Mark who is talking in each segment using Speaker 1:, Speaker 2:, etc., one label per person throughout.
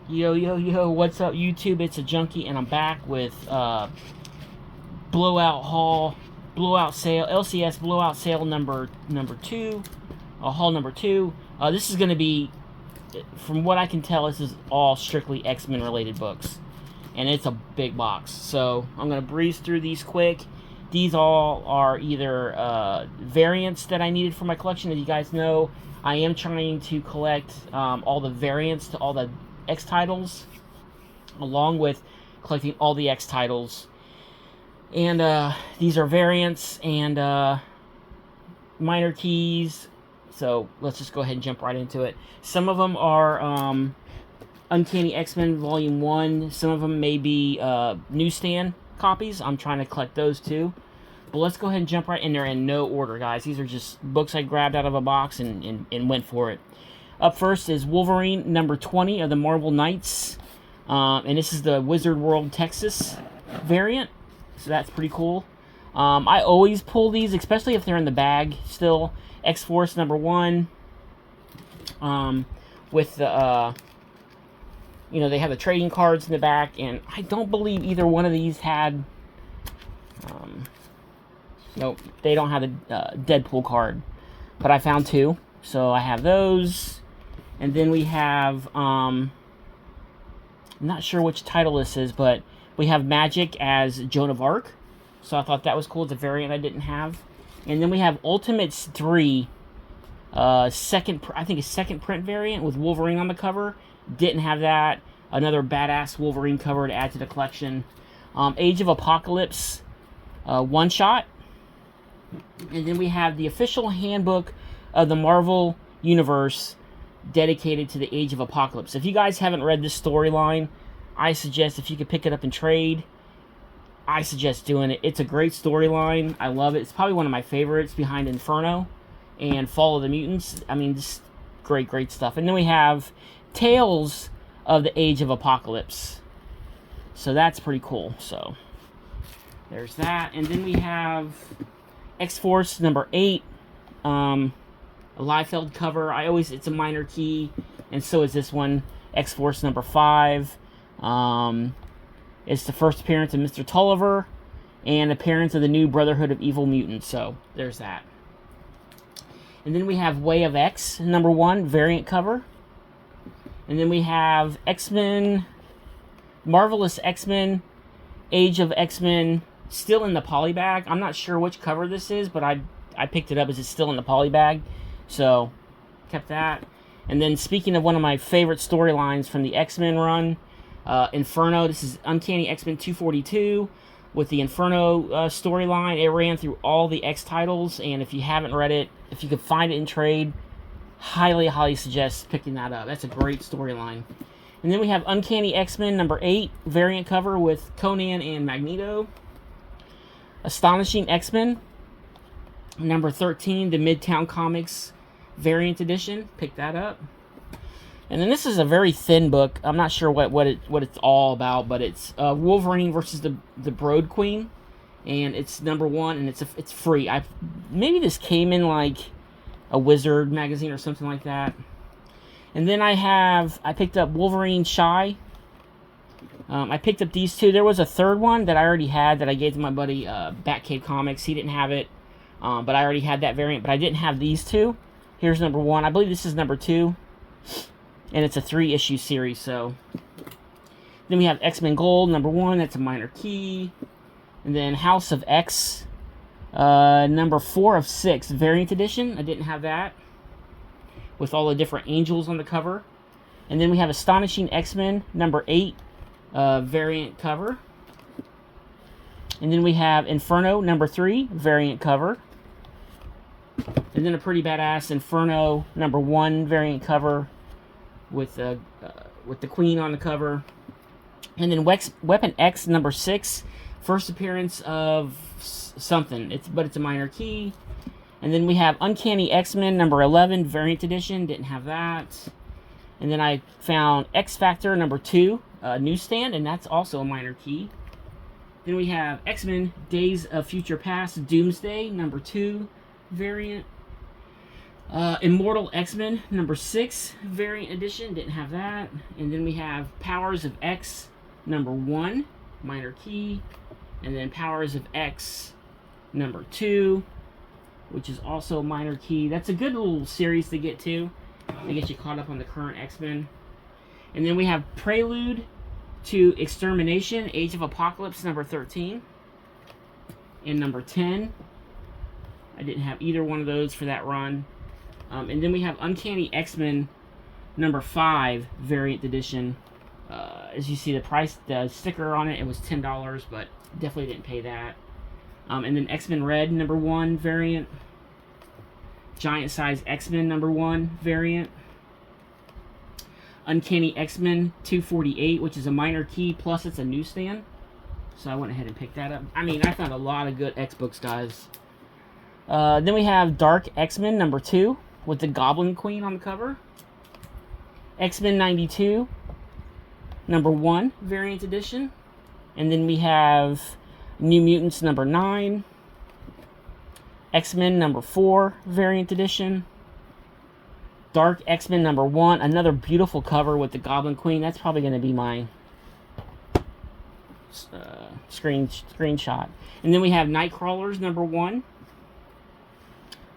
Speaker 1: Yo, yo, yo, what's up, YouTube? It's a Junkie, and I'm back with blowout haul, blowout sale, LCS blowout sale number two, haul number two. This is going to be, from what I can tell, this is all strictly X-Men related books, and it's a big box. So I'm going to breeze through these quick. These all are either variants that I needed for my collection. As you guys know, I am trying to collect all the variants to all the X titles, along with collecting all the X titles. And these are variants and minor keys. So let's just go ahead and jump right into it. Some of them are Uncanny X-Men Volume 1. Some of them may be newsstand copies. I'm trying to collect those too. But let's go ahead and jump right in there in no order, guys. These are just books I grabbed out of a box and went for it. Up first is Wolverine number 20 of the Marvel Knights. And this is the Wizard World Texas variant. So that's pretty cool. I always pull these, especially if they're in the bag still. X-Force number 1. With the, they have the trading cards in the back. And I don't believe either one of these had... nope, they don't have the Deadpool card. But I found 2. So I have those. And then we have, I'm not sure which title this is, but we have Magic as Joan of Arc. So I thought that was cool. It's a variant I didn't have. And then we have Ultimates 3, I think a second print variant with Wolverine on the cover. Didn't have that. Another badass Wolverine cover to add to the collection. Age of Apocalypse, one-shot. And then we have the official handbook of the Marvel Universe, dedicated to the Age of Apocalypse. If you guys haven't read this storyline, I suggest if you could pick it up and trade, I suggest doing it. It's a great storyline. I love it. It's probably one of my favorites behind Inferno and Fall of the Mutants. I mean, just great, great stuff. And then we have Tales of the Age of Apocalypse. So that's pretty cool. So there's that. And then we have X-Force number 8. A Liefeld cover. It's a minor key, and so is this one. X-Force number 5. It's the first appearance of Mr. Tulliver, and appearance of the new Brotherhood of Evil Mutants. So there's that. And then we have Way of X number 1 variant cover. And then we have X-Men, Marvelous X-Men, Age of X-Men, still in the poly bag. I'm not sure which cover this is, but I picked it up as it's still in the poly bag. So, kept that. And then, speaking of one of my favorite storylines from the X-Men run, Inferno. This is Uncanny X-Men 242 with the Inferno storyline. It ran through all the X titles, and if you haven't read it, if you could find it in trade, highly, highly suggest picking that up. That's a great storyline. And then we have Uncanny X-Men number 8 variant cover with Conan and Magneto. Astonishing X-Men number 13, the Midtown Comics variant edition. Pick that up. And then this is a very thin book. I'm not sure what it's all about, but it's Wolverine versus the Brood Queen, and it's number 1, and it's free. Maybe this came in like a Wizard magazine or something like that. And then I picked up Wolverine Shy. I picked up these 2. There was a third one that I already had that I gave to my buddy Batcave Comics. He didn't have it. But I already had that variant, but I didn't have these 2. Here's number 1. I believe this is number 2. And it's a 3-issue series, so. Then we have X-Men Gold, number 1. That's a minor key. And then House of X, number 4 of 6, variant edition. I didn't have that. With all the different angels on the cover. And then we have Astonishing X-Men, number 8, variant cover. And then we have Inferno number 3, variant cover. And then a pretty badass Inferno number 1 variant cover with the Queen on the cover. And then Weapon X number 6, first appearance of something. But it's a minor key. And then we have Uncanny X-Men number 11, variant edition. Didn't have that. And then I found X Factor number 2, newsstand, and that's also a minor key. Then we have X-Men Days of Future Past Doomsday number 2 variant. Immortal X-Men number 6 variant edition, didn't have that. And then we have Powers of X number 1, minor key. And then Powers of X number 2, which is also minor key. That's a good little series to get to get you caught up on the current X-Men. And then we have Prelude to Extermination, Age of Apocalypse number 13 and number 10. I didn't have either one of those for that run. And then we have Uncanny X-Men number 5 variant edition. As you see, the price, the sticker on it, it was $10, but definitely didn't pay that. And then X-Men Red number 1 variant. Giant Size X-Men number 1 variant. Uncanny X-Men 248, which is a minor key, plus it's a newsstand. So I went ahead and picked that up. I mean, I found a lot of good X-books, guys. Then we have Dark X-Men number 2 with the Goblin Queen on the cover. X-Men 92 number 1 variant edition. And then we have New Mutants number 9. X-Men number 4 variant edition. Dark X-Men number 1. Another beautiful cover with the Goblin Queen. That's probably going to be my screenshot. And then we have Nightcrawlers number 1.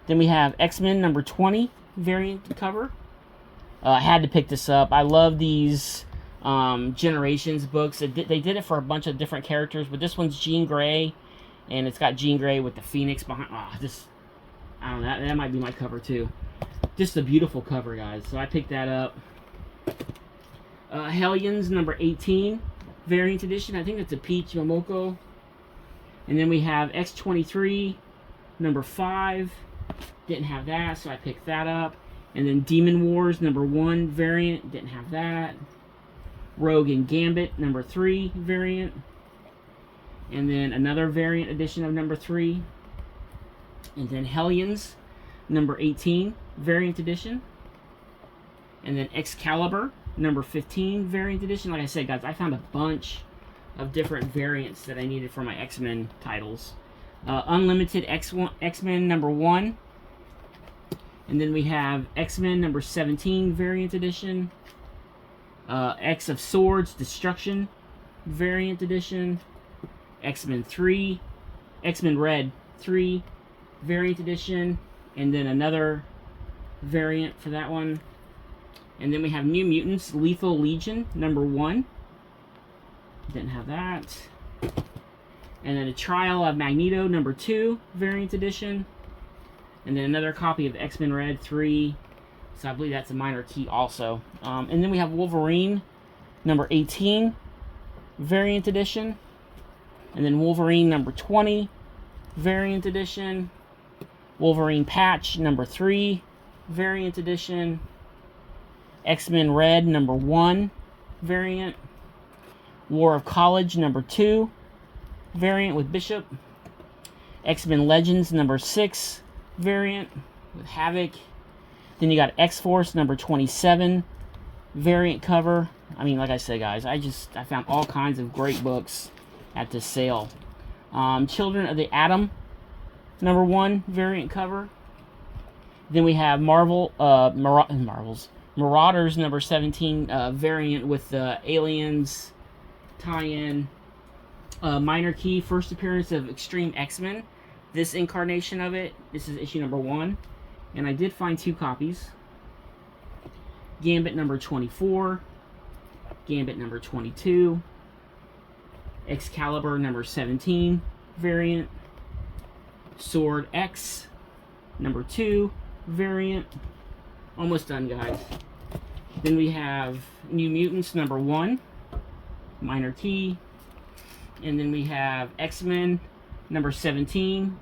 Speaker 1: Then we have X-Men number 20 variant cover. I had to pick this up. I love these Generations books. They did it for a bunch of different characters, but this one's Jean Grey, and it's got Jean Grey with the Phoenix behind. I don't know. That might be my cover too. Just a beautiful cover, guys. So I picked that up. Hellions number 18 variant edition. I think it's a Peach Momoko. And then we have X-23 number 5. Didn't have that, so I picked that up. And then Demon Wars number 1 variant. Didn't have that. Rogue and Gambit number 3 variant. And then another variant edition of number 3. And then Hellions number 18 variant edition. And then Excalibur number 15 variant edition. Like I said, guys, I found a bunch of different variants that I needed for my X-Men titles. Unlimited X-Men number 1. And then we have X-Men number 17 variant edition. X of Swords Destruction variant edition. X-Men 3. X-Men Red 3 variant edition. And then another variant for that one. And then we have New Mutants Lethal Legion number 1. Didn't have that. And then a Trial of Magneto number 2 variant edition. And then another copy of X-Men Red 3. So I believe that's a minor key also. And then we have Wolverine number 18 variant edition. And then Wolverine number 20 variant edition. Wolverine Patch number 3 variant edition. X-Men Red number 1 variant. War of College number 2 variant with Bishop. X-Men Legends number 6 variant with Havoc. Then you got X-Force number 27 variant cover. I mean, like I said, guys, I found all kinds of great books at this sale. Children of the Atom number 1 variant cover. Then we have Marauders number 17 variant with the Aliens tie-in. Minor key, first appearance of Extreme X-Men. This incarnation of it, this is issue number 1. And I did find 2 copies. Gambit number 24. Gambit number 22. Excalibur number 17 variant. Sword X number 2 variant. Almost done, guys. Then we have New Mutants number 1. Minor key. And then we have X-Men number 17.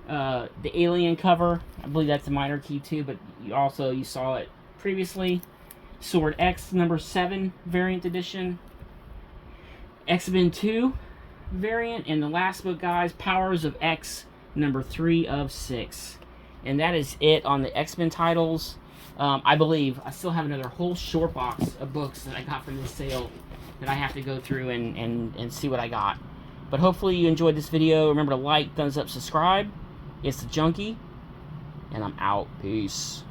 Speaker 1: The Alien cover. I believe that's a minor key too, but you saw it previously. Sword X number 7 variant edition. X-Men 2 variant. And the last book, guys, Powers of X number 3 of 6. And that is it on the X-Men titles. I believe I still have another whole short box of books that I got from this sale that I have to go through and see what I got. But hopefully you enjoyed this video. Remember to like, thumbs up, subscribe. It's the Junkie. and I'm out. Peace.